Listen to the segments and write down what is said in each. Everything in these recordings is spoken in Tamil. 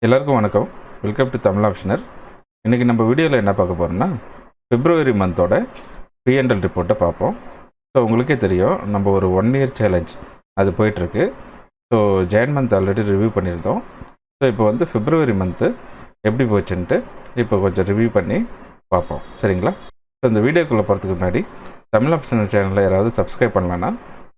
எல்லாருக்கும் வணக்கம். Welcome to Tamil optioner. இன்றைக்கி நம்ம வீடியோவில் என்ன பார்க்க போகிறோம்னா, பிப்ரவரி மந்தோட பிஎன்எல் ரிப்போர்ட்டை பார்ப்போம். ஸோ உங்களுக்கே தெரியும், நம்ம ஒரு 1 இயர் சேலஞ்ச் அது போயிட்டுருக்கு. So John month already review பண்ணியிருந்தோம். ஸோ இப்போ வந்து பிப்ரவரி மந்த்து எப்படி போச்சுன்ட்டு இப்போ கொஞ்சம் ரிவ்யூ பண்ணி பார்ப்போம், சரிங்களா? ஸோ இந்த வீடியோக்குள்ளே போகிறதுக்கு முன்னாடி தமிழ் ஆப்ஷனர் சேனலில் யாராவது சப்ஸ்கிரைப் பண்ணலன்னா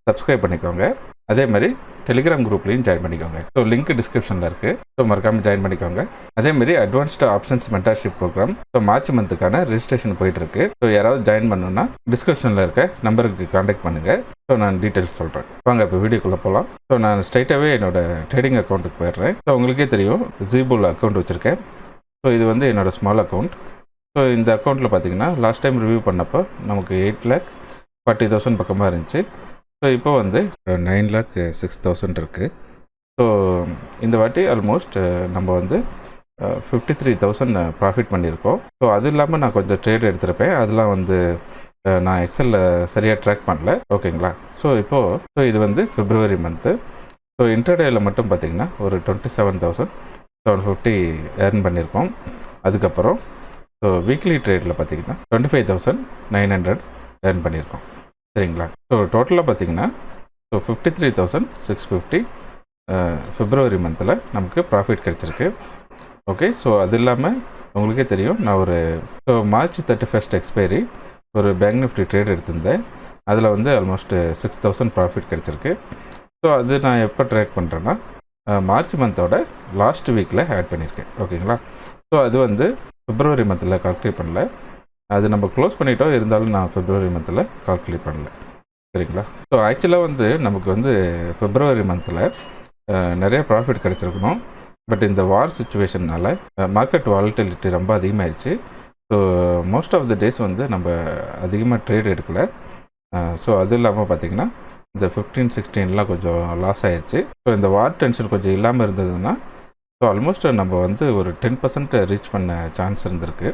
சப்ஸ்கிரைப் பண்ணிக்கோங்க. அதே மாதிரி டெலிகிராம் குரூப்லையும் ஜாயின் பண்ணிக்கோங்க. ஸோ லிங்க் டிஸ்கிரிப்ஷனில் இருக்குது. ஸோ மறக்காமல் ஜாயின் பண்ணிக்கோங்க. அதேமாதிரி advanced options mentorship program so March மந்த்துக்கான ரெஜிஸ்ட்ரேஷன் போயிட்டுருக்கு. ஸோ யாராவது ஜாயின் பண்ணணுன்னா டிஸ்கிரிப்ஷனில் இருக்க நம்பருக்கு காண்டாக்ட் பண்ணுங்கள். ஸோ நான் டீட்டெயில்ஸ் சொல்கிறேன். வாங்க இப்போ வீடியோக்குள்ளே போகலாம். ஸோ நான் ஸ்ட்ரைட்டாகவே என்னோடய ட்ரேடிங் அக்கௌண்ட்டுக்கு போயிடுறேன். ஸோ உங்களுக்கே தெரியும், ஜீபோல் அக்கௌண்ட் வச்சுருக்கேன். ஸோ இது வந்து என்னோடய ஸ்மால் அக்கௌண்ட். ஸோ இந்த அக்கௌண்ட்டில் பார்த்தீங்கன்னா லாஸ்ட் டைம் ரிவ்யூ பண்ணப்போ நமக்கு 8,40,000 பக்கமாக இருந்துச்சு. ஸோ இப்போ வந்து 9,06,000 இருக்குது. ஸோ இந்த வாட்டி ஆல்மோஸ்ட் நம்ம வந்து 53,000 ப்ராஃபிட் பண்ணியிருக்கோம். ஸோ அது இல்லாமல் நான் கொஞ்சம் ட்ரேட் எடுத்திருப்பேன். அதெல்லாம் வந்து நான் எக்ஸலில் சரியாக ட்ராக் பண்ணல, ஓகேங்களா? ஸோ இப்போது இது வந்து பிப்ரவரி மந்த்து. ஸோ இன்டர்டேயில் மட்டும் பார்த்திங்கன்னா ஒரு 27,750 ஏர்ன் பண்ணியிருக்கோம். அதுக்கப்புறம் ஸோ வீக்லி ட்ரேடில் பார்த்திங்கன்னா 25,900 ஏர்ன் பண்ணியிருக்கோம், சரிங்களா? ஸோ டோட்டலாக பார்த்தீங்கன்னா 53,650 பிப்ரவரி மந்தில் நமக்கு ப்ராஃபிட் கிடச்சிருக்கு. ஓகே, ஸோ அது இல்லாமல் உங்களுக்கே தெரியும், நான் ஒரு மார்ச் 31 எக்ஸ்பைரி ஒரு பேங்க் நிஃப்டி ட்ரேட் எடுத்திருந்தேன். அதில் வந்து ஆல்மோஸ்ட் 6,000 ப்ராஃபிட் கிடச்சிருக்கு. ஸோ அது நான் எப்போ ட்ரேட் பண்ணுறேன்னா மார்ச் மந்தோட லாஸ்ட் வீக்கில் ஆட் பண்ணியிருக்கேன், ஓகேங்களா? ஸோ அது வந்து பிப்ரவரி மந்தில் கால்குலேட் பண்ணல. அது நம்ம க்ளோஸ் பண்ணிட்டோம், இருந்தாலும் நான் பிப்ரவரி மந்தில் கால்குலேட் பண்ணல, சரிங்களா? ஸோ ஆக்சுவலாக வந்து நமக்கு வந்து பிப்ரவரி மந்தில் நிறைய ப்ராஃபிட் கிடச்சிருக்கணும். பட் இந்த வார் சுச்சுவேஷனால் மார்க்கெட் வாலட்டிலிட்டி ரொம்ப அதிகமாகிடுச்சு. So most of the days வந்து நம்ம அதிகமாக ட்ரேட் எடுக்கலை. ஸோ அது இல்லாமல் பார்த்திங்கன்னா இந்த 15, 16 கொஞ்சம் லாஸ் ஆகிடுச்சு. ஸோ இந்த வார் டென்ஷன் கொஞ்சம் இல்லாமல் இருந்ததுன்னா ஸோ ஆல்மோஸ்ட் நம்ம வந்து ஒரு 10% ரீச் பண்ண சான்ஸ் இருந்திருக்கு.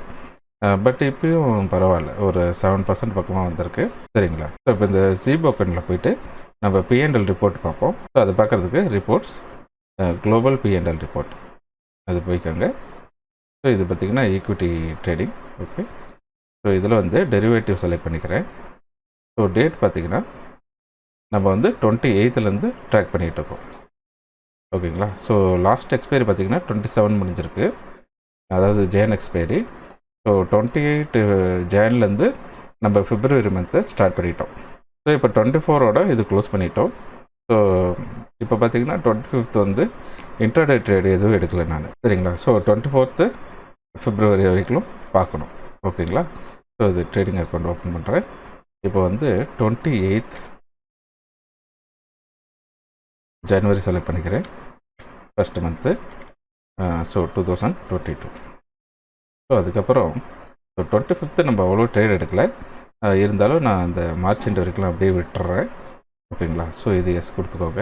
பட் இப்போயும் பரவாயில்ல, ஒரு 7% பக்கமாக வந்திருக்கு, சரிங்களா? ஸோ இப்போ இந்த ஜீபோ அக்கௌண்ட்டில் போய்ட்டு நம்ம பிஎன்எல் ரிப்போர்ட் பார்ப்போம். ஸோ அதை பார்க்குறதுக்கு ரிப்போர்ட்ஸ் குளோபல் பிஎன்எல் ரிப்போர்ட் அது போய்க்கோங்க. ஸோ இது பார்த்திங்கன்னா ஈக்விட்டி ட்ரேடிங், ஓகே. ஸோ இதில் வந்து டெரிவேட்டிவ் செலக்ட் பண்ணிக்கிறேன். ஸோ டேட் பார்த்திங்கன்னா நம்ம வந்து 28லேருந்து ட்ராக் பண்ணிகிட்டு இருக்கோம், ஓகேங்களா? ஸோ லாஸ்ட் எக்ஸ்பைரி பார்த்திங்கன்னா 27 முடிஞ்சிருக்கு, அதாவது ஜேன் எக்ஸ்பைரி. ஸோ 28 ஜான்லேருந்து நம்ம பிப்ரவரி மந்த்தை ஸ்டார்ட் பண்ணிட்டோம். ஸோ இப்போ 24ஓட இது க்ளோஸ் பண்ணிட்டோம். ஸோ இப்போ பார்த்தீங்கன்னா 25th வந்து இன்ட்ராடே ட்ரேடு எதுவும் எடுக்கலை நான், சரிங்களா? ஸோ 24th பிப்ரவரி வரைக்கும் பார்க்கணும், ஓகேங்களா? ஸோ இது ட்ரேடிங் அக்கௌண்ட் ஓப்பன் பண்ணுறேன். இப்போ வந்து 28th ஜனவரி செலக்ட் பண்ணிக்கிறேன், ஃபஸ்ட்டு மந்த்து. ஸோ 2022. ஸோ அதுக்கப்புறம் ஸோ 25th நம்ம அவ்வளோ ட்ரேட் எடுக்கலை, இருந்தாலும் நான் அந்த மார்ச் எண்ட் வரைக்கும் அப்படியே விட்டுறேன், ஓகேங்களா? ஸோ இது எஸ் கொடுத்துக்கோங்க.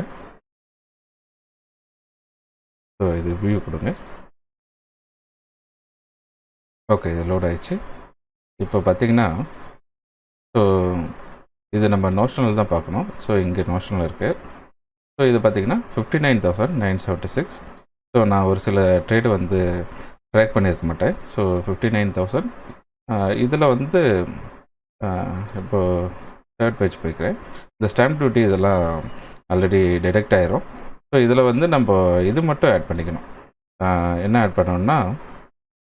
ஸோ இது வியூ கொடுங்க. ஓகே, இது லோட் ஆயிடுச்சு. இப்போ பார்த்தீங்கன்னா ஸோ இது நம்ம நோஷனல் தான் பார்க்கணும். ஸோ இங்கே நோஷனல் இருக்குது. ஸோ இது பார்த்திங்கன்னா 59,976. ஸோ நான் ஒரு சில ட்ரேடு வந்து ட்ராக் பண்ணியிருக்க மாட்டேன். ஸோ 59,000 இதில் வந்து இப்போது தேர்ட் பேஜ் போய்க்கிறேன். இந்த ஸ்டாம்ப் டியூட்டி இதெல்லாம் ஆல்ரெடி டிடெக்ட் ஆகிரும். ஸோ இதில் வந்து நம்ம இது மட்டும் ஆட் பண்ணிக்கணும். என்ன ஆட் பண்ணணும்னா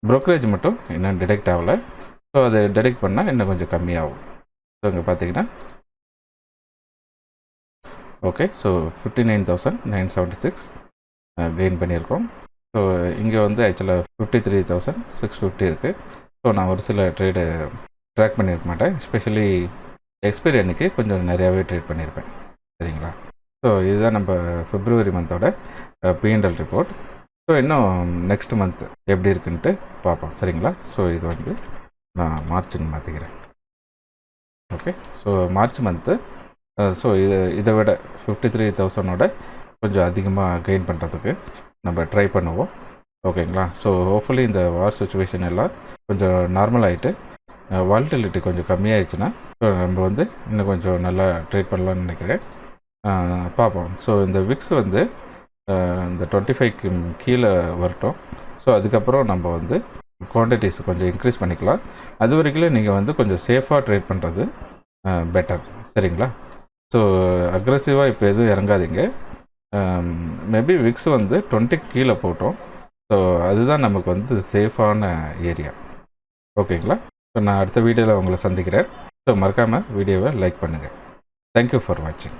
ப்ரோக்கரேஜ் மட்டும் இன்னும் டிடெக்ட் ஆகலை. ஸோ அதை டிடெக்ட் பண்ணால் இன்னும் கொஞ்சம் கம்மியாகும். ஸோ இங்கே பார்த்தீங்கன்னா ஓகே, ஸோ 59,976 கெயின் பண்ணியிருக்கோம். ஸோ இங்கே வந்து ஆக்சுவலாக 53,650 இருக்குது. ஸோ நான் ஒரு சில ட்ரேடு ட்ராக் பண்ணியிருக்க மாட்டேன். எஸ்பெஷலி எக்ஸ்பைரி அன்றைக்கி கொஞ்சம் நிறையாவே ட்ரேட் பண்ணியிருப்பேன், சரிங்களா? ஸோ இதுதான் நம்ம பிப்ரவரி மந்தோட பிஎன்எல் ரிப்போர்ட். ஸோ இன்னும் நெக்ஸ்ட் மந்த் எப்படி இருக்குன்ட்டு பார்ப்போம், சரிங்களா? ஸோ இது வந்து நான் மார்ச்சுன்னு மாற்றிக்கிறேன், okay. So March month so இதை விட 53,000ஓட கொஞ்சம் அதிகமாக கெயின் பண்ணுறதுக்கு நம்ம ட்ரை பண்ணுவோம், ஓகேங்களா? ஸோ ஹோப்ஃபுல்லி இந்த வார் சுச்சுவேஷன் எல்லாம் கொஞ்சம் நார்மல் ஆகிட்டு வாலட்டிலிட்டி கொஞ்சம் கம்மியாகிடுச்சுன்னா நம்ம வந்து இன்னும் கொஞ்சம் நல்லா ட்ரேட் பண்ணலான்னு நினைக்கிறேன். பார்ப்போம். ஸோ இந்த விக்ஸ் வந்து இந்த 25க்கு கீழே வரட்டும். ஸோ அதுக்கப்புறம் நம்ம வந்து குவான்டிட்டிஸ் கொஞ்சம் இன்க்ரீஸ் பண்ணிக்கலாம். அது வரைக்கும் நீங்கள் வந்து கொஞ்சம் சேஃபாக ட்ரேட் பண்ணுறது பெட்டர். சரிங்களா? ஸோ அக்ரெசிவாக இப்போ எதுவும் இறங்காதீங்க. மேபி விக்ஸ் வந்து 20க்கு கீழே போட்டோம். ஸோ அதுதான் நமக்கு வந்து சேஃபான ஏரியா. ஓகேங்களா? ஸோ நான் அடுத்த வீடியோவில் உங்களை சந்திக்கிறேன். ஸோ மறக்காமல் வீடியோவை லைக் பண்ணுங்கள். தேங்க்யூ ஃபார் வாட்சிங்.